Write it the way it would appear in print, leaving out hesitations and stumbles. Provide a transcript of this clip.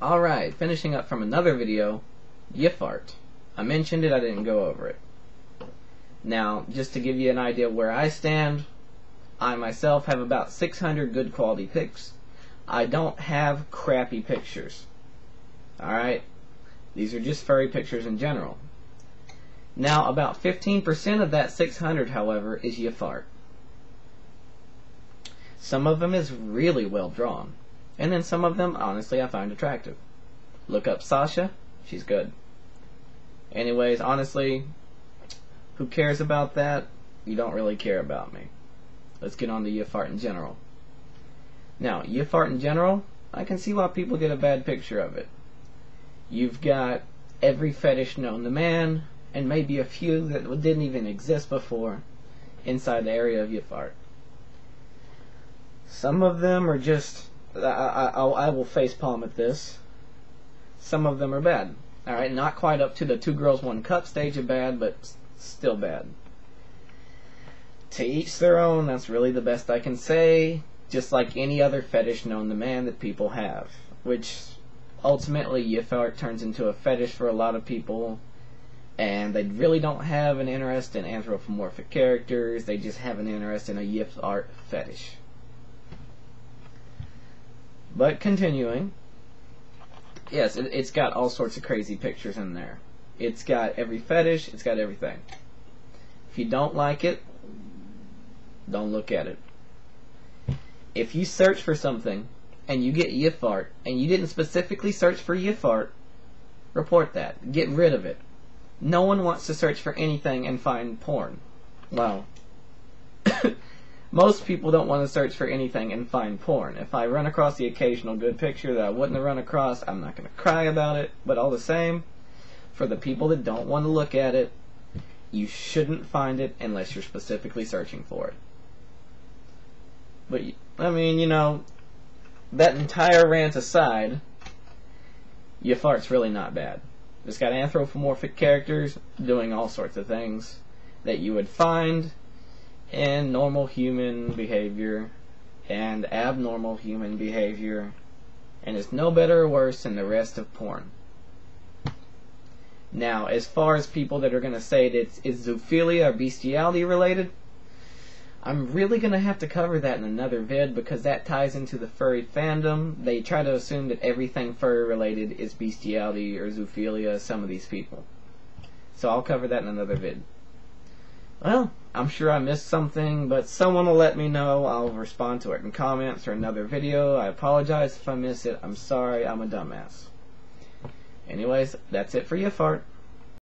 Alright, finishing up from another video, Yiff Art. I mentioned it, I didn't go over it. Now, just to give you an idea of where I stand, I myself have about 600 good quality pics. I don't have crappy pictures. Alright? These are just furry pictures in general. Now, about 15% of that 600, however, is Yiff Art. Some of them is really well drawn. And then some of them, honestly, I find attractive. Look up Sasha. She's good. Anyways, honestly, who cares about that? You don't really care about me. Let's get on to Yiff Art in general. Now, Yiff Art in general, I can see why people get a bad picture of it. You've got every fetish known to man, and maybe a few that didn't even exist before inside the area of Yiff Art. Some of them are just... I will facepalm at this. Some of them are bad. Alright, not quite up to the 2 girls 1 cup stage of bad, but still bad. To each their own, that's really the best I can say. Just like any other fetish known to man that people have. Which, ultimately, Yiff Art turns into a fetish for a lot of people. And they really don't have an interest in anthropomorphic characters. They just have an interest in a Yiff Art fetish. But continuing, yes, it's got all sorts of crazy pictures in there. It's got every fetish, it's got everything. If you don't like it, don't look at it. If you search for something and you get Yiff Art and you didn't specifically search for Yiff Art, report that. Get rid of it. No one wants to search for anything and find porn. Well, most people don't want to search for anything and find porn. If I run across the occasional good picture that I wouldn't have run across, I'm not going to cry about it. But all the same, for the people that don't want to look at it, you shouldn't find it unless you're specifically searching for it. But, I mean, you know, that entire rant aside, Yiff Art's really not bad. It's got anthropomorphic characters doing all sorts of things that you would find in normal human behavior and abnormal human behavior, and it's no better or worse than the rest of porn. Now, as far as people that are going to say that it's zoophilia or bestiality related, I'm really going to have to cover that in another vid because that ties into the furry fandom. They try to assume that everything furry related is bestiality or zoophilia, some of these people. So I'll cover that in another vid. Well, I'm sure I missed something, but someone will let me know. I'll respond to it in comments or another video. I apologize if I miss it. I'm sorry, I'm a dumbass. Anyways, that's it for Yiff Art.